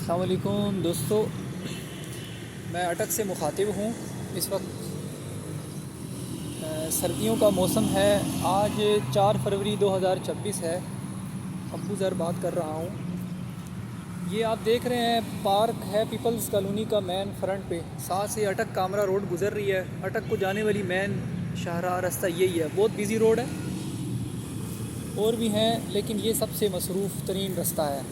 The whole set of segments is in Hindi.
अस्सलाम वालेकुम दोस्तों, मैं अटक से मुखातिब हूँ। इस वक्त सर्दियों का मौसम है। आज 4 फरवरी 2026 है। अबू ज़र बात कर रहा हूँ। ये आप देख रहे हैं पार्क है पीपल्स कॉलोनी का मेन फ्रंट पे। साथ से अटक कामरा रोड गुज़र रही है। अटक को जाने वाली मेन शाहराह रास्ता यही है। बहुत बिज़ी रोड है, और भी हैं, लेकिन ये सबसे मसरूफ़ तरीन रास्ता है।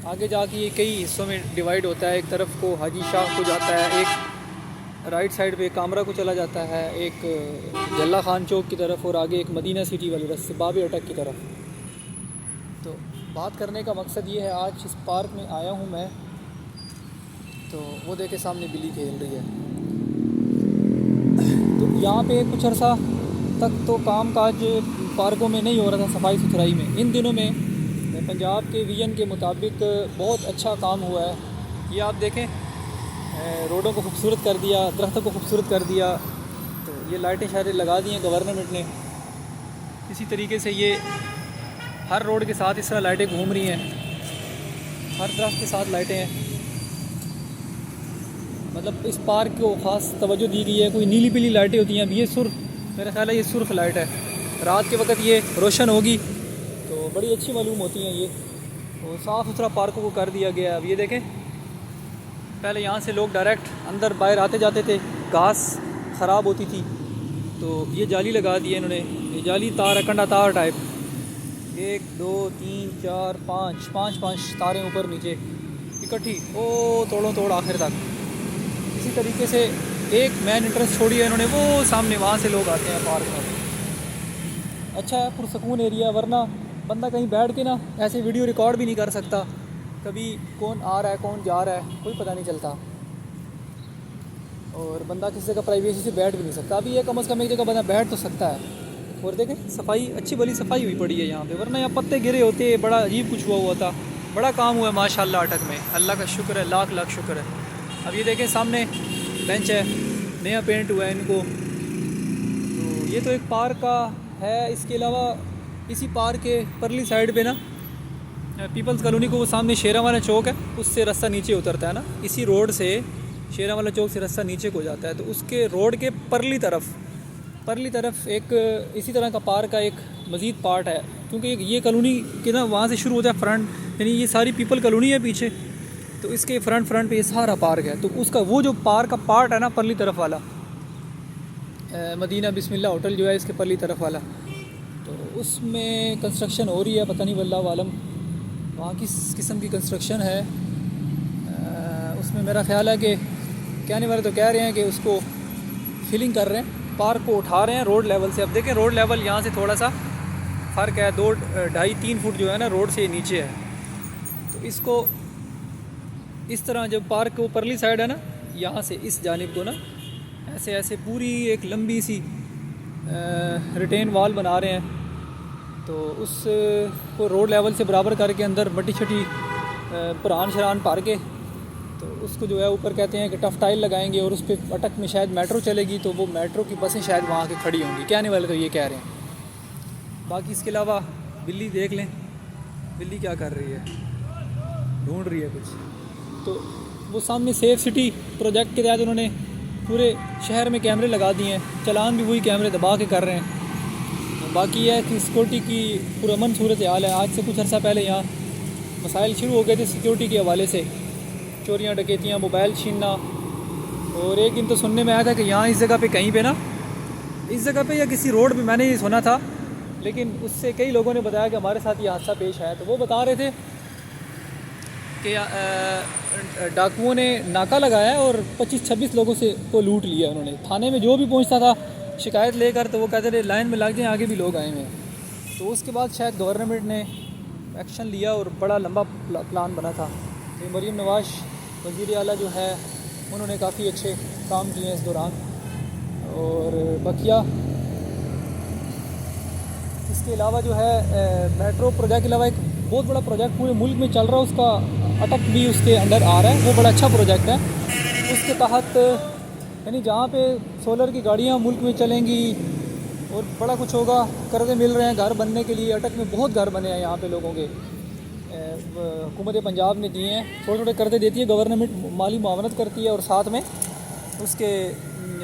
आगे जाके ये कई हिस्सों में डिवाइड होता है। एक तरफ को हाजी शाह को जाता है, एक राइट साइड पे कामरा को चला जाता है, एक जल्ला खान चौक की तरफ, और आगे एक मदीना सिटी वाले रास्ते बाब अटक की तरफ। तो बात करने का मकसद ये है, आज इस पार्क में आया हूँ मैं, तो वो देखे सामने बिल्ली खेल रही है। तो यहाँ पे कुछ अर्सा तक तो काम काज पार्कों में नहीं हो रहा था, सफाई सुथराई में। इन दिनों में पंजाब के विजन के मुताबिक बहुत अच्छा काम हुआ है। ये आप देखें, रोडों को खूबसूरत कर दिया, दरख्तों को खूबसूरत कर दिया। तो ये लाइटें शायद लगा दी हैं गवर्नमेंट ने। इसी तरीके से ये हर रोड के साथ इस तरह लाइटें घूम रही हैं, हर दरख्त के साथ लाइटें हैं। मतलब इस पार्क को ख़ास तवज्जो दी गई है। कोई नीली पीली लाइटें होती हैं, अब ये सुर्ख, मेरा ख्याल है ये सुर्ख लाइट है। रात के वक्त ये रोशन होगी तो बड़ी अच्छी मालूम होती हैं ये। और साफ़ सुथरा पार्कों को कर दिया गया है। अब ये देखें, पहले यहाँ से लोग डायरेक्ट अंदर बाहर आते जाते थे, घास ख़राब होती थी, तो ये जाली लगा दी है इन्होंने। ये जाली तार है, कंडा तार टाइप। 1 2 3 4 5 5 तारें ऊपर नीचे इकट्ठी, ओ तोड़ों तोड़ आखिर तक। इसी तरीके से एक मेन इंट्रेंस छोड़ी है इन्होंने, वो सामने, वहाँ से लोग आते हैं पार्क में। अच्छा है, पुरसकून एरिया, वरना बंदा कहीं बैठ के ना ऐसे वीडियो रिकॉर्ड भी नहीं कर सकता। कभी कौन आ रहा है कौन जा रहा है कोई पता नहीं चलता, और बंदा किसी जगह प्राइवेसी से बैठ भी नहीं सकता। अभी ये कम से कम एक जगह बंदा बैठ तो सकता है। और देखें, सफाई अच्छी भली सफाई हुई पड़ी है यहाँ पे, वरना यहाँ पत्ते गिरे होते, बड़ा अजीब कुछ हुआ था। बड़ा काम हुआ है माशाल्लाह अटक में, अल्लाह का शुक्र है, लाख लाख शुक्र है। अब ये देखें सामने बेंच है, नया पेंट हुआ है इनको। तो ये तो एक पार्क का है। इसके अलावा इसी पार्क के परली साइड पे ना पीपल्स कॉलोनी को, वो सामने शेरावाला चौक है, उससे रास्ता नीचे उतरता है ना, इसी रोड से शेरावाला चौक से रास्ता नीचे को जाता है। तो उसके रोड के परली तरफ एक इसी तरह का पार्क का एक मज़ीद पार्ट है। क्योंकि ये कॉलोनी के ना वहाँ से शुरू होता है फ्रंट, यानी ये सारी पीपल कॉलोनी है पीछे, तो इसके फ्रंट पे ये सारा पार्क है। तो उसका वो जो पार्क का पार्ट है ना परली तरफ वाला, मदीना बिस्मिल्लाह होटल जो है इसके परली तरफ वाला, तो उसमें कंस्ट्रक्शन हो रही है। पता नहीं वल्लाह आलम वहाँ किस किस्म की कंस्ट्रक्शन है। उसमें मेरा ख्याल है कि कहने वाले तो कह रहे हैं कि उसको फिलिंग कर रहे हैं, पार्क को उठा रहे हैं रोड लेवल से। अब देखें, रोड लेवल यहाँ से थोड़ा सा फ़र्क है, 2 2.5 3 फुट जो है ना रोड से नीचे है। तो इसको इस तरह, जब पार्क को परली साइड है ना, यहाँ से इस जानिब को ना ऐसे पूरी एक लंबी सी रिटेन वॉल बना रहे हैं। तो उस को रोड लेवल से बराबर करके अंदर मट्टी छटी पुरान शरान भर के, तो उसको जो है ऊपर कहते हैं कि टफ टाइल लगाएंगे, और उस पर अटक में शायद मेट्रो चलेगी, तो वो मेट्रो की बसें शायद वहाँ के खड़ी होंगी। कहने वाले तो ये कह रहे हैं। बाकी इसके अलावा बिल्ली देख लें, बिल्ली क्या कर रही है, ढूंढ रही है कुछ। तो वो सामने सेफ सिटी प्रोजेक्ट के तहत उन्होंने पूरे शहर में कैमरे लगा दिए हैं, चलान भी वही कैमरे दबा के कर रहे हैं। बाकी यह है कि सिक्योरिटी की पुरअमन सूरत हाल है। आज से कुछ अर्सा पहले यहाँ मसाइल शुरू हो गए थे सिक्योरिटी के हवाले से, चोरियाँ डकैतियाँ, मोबाइल छीनना। और एक दिन तो सुनने में आया था कि यहाँ इस जगह पे कहीं पे ना, इस जगह पे या किसी रोड पे, मैंने ये सुना था, लेकिन उससे कई लोगों ने बताया कि हमारे साथ ये हादसा पेश आया। तो वो बता रहे थे कि डाकुओं ने नाका लगाया और 25-26 लोगों से को लूट लिया उन्होंने। थाने में जो भी पहुंचता था शिकायत लेकर, तो वो कहते थे लाइन में लग जाएं, आगे भी लोग आए हुए हैं। तो उसके बाद शायद गवर्नमेंट ने एक्शन लिया और बड़ा लंबा प्लान बना था। तो मरीम नवाज वज़ीर आला जो है, उन्होंने काफ़ी अच्छे काम किए हैं इस दौरान। और बकिया इसके अलावा जो है मेट्रो प्रोजेक्ट के अलावा एक बहुत बड़ा प्रोजेक्ट पूरे मुल्क में चल रहा है, उसका अटक भी उसके अंडर आ रहा है। वो बड़ा अच्छा प्रोजेक्ट है। उसके तहत यानी जहाँ पे सोलर की गाड़ियाँ मुल्क में चलेंगी और बड़ा कुछ होगा, कर्ज़े मिल रहे हैं घर बनने के लिए। अटक में बहुत घर बने हैं यहाँ पे लोगों के। हुकूमत पंजाब ने दिए हैं, थोड़े थोड़े कर्ज़े देती है गवर्नमेंट, माली मुआवनत करती है और साथ में उसके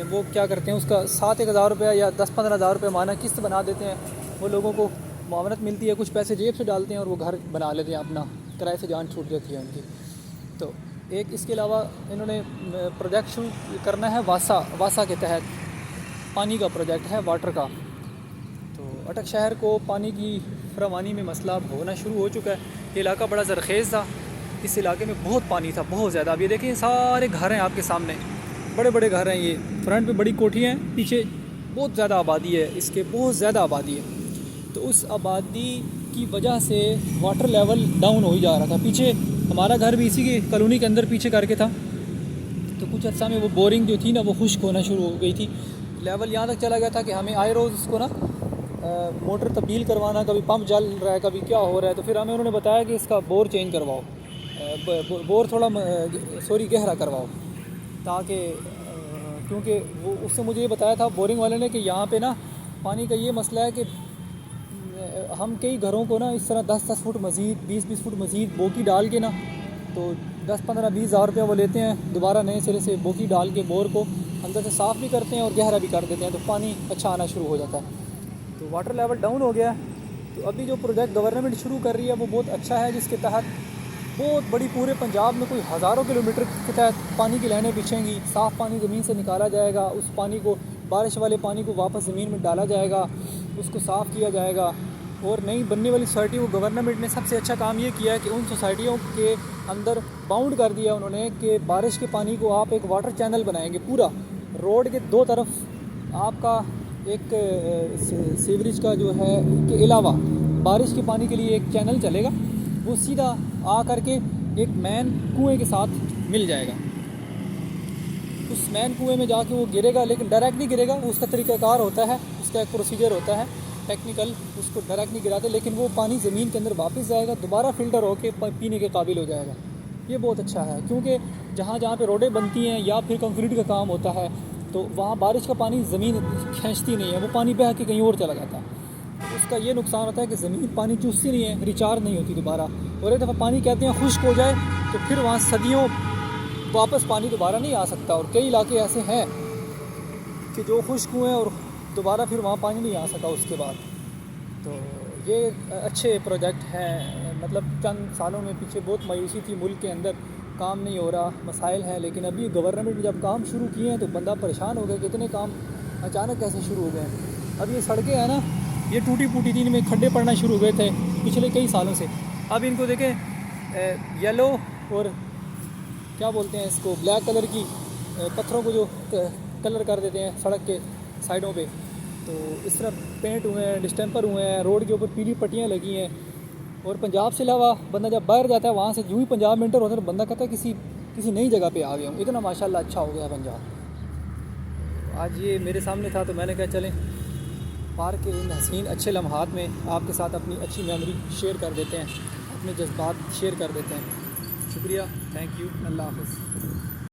वो क्या करते हैं, उसका 7-1 हज़ार रुपया या 10-15 हज़ार रुपये माना किस्त बना देते हैं। वो लोगों को मुआवनत मिलती है, कुछ पैसे जेब से डालते हैं और वो घर बना लेते हैं अपना, किराए से जान छूट जाती है उनकी। तो एक इसके अलावा इन्होंने प्रोजेक्ट शुरू करना है वासा के तहत, पानी का प्रोजेक्ट है वाटर का। तो अटक शहर को पानी की फरावानी में मसला होना शुरू हो चुका है। ये इलाका बड़ा ज़रखेज़ था, इस इलाके में बहुत पानी था, बहुत ज़्यादा। अब ये देखें सारे घर हैं आपके सामने, बड़े बड़े घर हैं, ये फ्रंट पे बड़ी कोठियाँ हैं, पीछे बहुत ज़्यादा आबादी है, इसके बहुत ज़्यादा आबादी है। तो उस आबादी की वजह से वाटर लेवल डाउन हो ही जा रहा था। पीछे हमारा घर भी इसी के कॉलोनी के अंदर पीछे करके था, तो कुछ अर्सा में वो बोरिंग जो थी ना वो खुश्क होना शुरू हो गई थी। लेवल यहाँ तक चला गया था कि हमें आए रोज़ उसको ना मोटर तब्दील करवाना, कभी पंप जल रहा है, कभी क्या हो रहा है। तो फिर हमें उन्होंने बताया कि इसका बोर चेंज करवाओ, बोर थोड़ा गहरा करवाओ, ताकि क्योंकि वो उससे मुझे ये बताया था बोरिंग वाले ने कि यहाँ पे ना पानी का ये मसला है कि हम कई घरों को ना इस तरह 10-10 फुट मज़ीद, 20-20 फुट मज़ीद बोकी डाल के ना, तो 10-15-20 हज़ार रुपया वो लेते हैं, दोबारा नए सिरे से बोकी डाल के बोर को अंदर से साफ़ भी करते हैं और गहरा भी कर देते हैं, तो पानी अच्छा आना शुरू हो जाता है। तो वाटर लेवल डाउन हो गया। तो अभी जो प्रोजेक्ट गवर्नमेंट शुरू कर रही है वो बहुत अच्छा है, जिसके तहत बहुत बड़ी पूरे पंजाब में कोई हज़ारों किलोमीटर के तहत पानी की लाइनें बिछेंगी, साफ़ पानी ज़मीन से निकाला जाएगा, उस पानी को, बारिश वाले पानी को वापस ज़मीन में डाला जाएगा, उसको साफ़ किया जाएगा। और नई बनने वाली सोसाइटी को गवर्नमेंट ने सबसे अच्छा काम ये किया है कि उन सोसाइटियों के अंदर बाउंड कर दिया उन्होंने कि बारिश के पानी को आप एक वाटर चैनल बनाएंगे, पूरा रोड के दो तरफ आपका एक सीवरेज का जो है के अलावा बारिश के पानी के लिए एक चैनल चलेगा, वो सीधा आ करके एक मैन कुएं के साथ मिल जाएगा। उस मैन कुएं में जाके वो गिरेगा, लेकिन डायरेक्ट नहीं गिरेगा, उसका तरीक़ाकार होता है, उसका एक प्रोसीजर होता है टेक्निकल, उसको डायरेक्ट नहीं गिराते, लेकिन वो पानी ज़मीन के अंदर वापस जाएगा, दोबारा फ़िल्टर होके पीने के काबिल हो जाएगा। ये बहुत अच्छा है, क्योंकि जहाँ जहाँ पे रोडें बनती हैं या फिर कंक्रीट का काम होता है तो वहाँ बारिश का पानी ज़मीन खींचती नहीं है, वो पानी बह के कहीं और चला जाता है। उसका ये नुकसान होता है कि ज़मीन पानी चूसती नहीं है, रिचार्ज नहीं होती दोबारा। और एक दफ़ा पानी कहते हैं खुश्क हो जाए तो फिर वहाँ सदियों वापस पानी दोबारा नहीं आ सकता। और कई इलाके ऐसे हैं कि जो खुश्क हुए और दोबारा फिर वहाँ पानी नहीं आ सका उसके बाद। तो ये अच्छे प्रोजेक्ट हैं, मतलब चंद सालों में पीछे बहुत मायूसी थी, मुल्क के अंदर काम नहीं हो रहा, मसाइल हैं, लेकिन अभी गवर्नमेंट ने जब काम शुरू किए हैं तो बंदा परेशान हो गया कि इतने काम अचानक कैसे शुरू हो गए। अब ये सड़कें हैं ना, ये टूटी फूटी थी, इनमें खड्डे पड़ना शुरू हो गए थे पिछले कई सालों से। अब इनको देखें येलो और क्या बोलते हैं इसको, ब्लैक कलर की पत्थरों को जो कलर कर देते हैं सड़क के साइडों पे, तो इस तरह पेंट हुए हैं, डिस्टेंपर हुए हैं, रोड के ऊपर पीली पट्टियाँ लगी हैं। और पंजाब से अलावा बंदा जब बाहर जाता है, वहाँ से यूँ ही पंजाब में एंटर होता है तो बंदा कहता है किसी नई जगह पे आ गया हूँ, इतना माशाल्लाह अच्छा हो गया पंजाब। आज ये मेरे सामने था तो मैंने कहा चलें पार्क के इन हसीन अच्छे लम्हात में आपके साथ अपनी अच्छी मेमोरी शेयर कर देते हैं, अपने जज्बात शेयर कर देते हैं। शुक्रिया, थैंक यू, अल्लाह हाफ़िज़।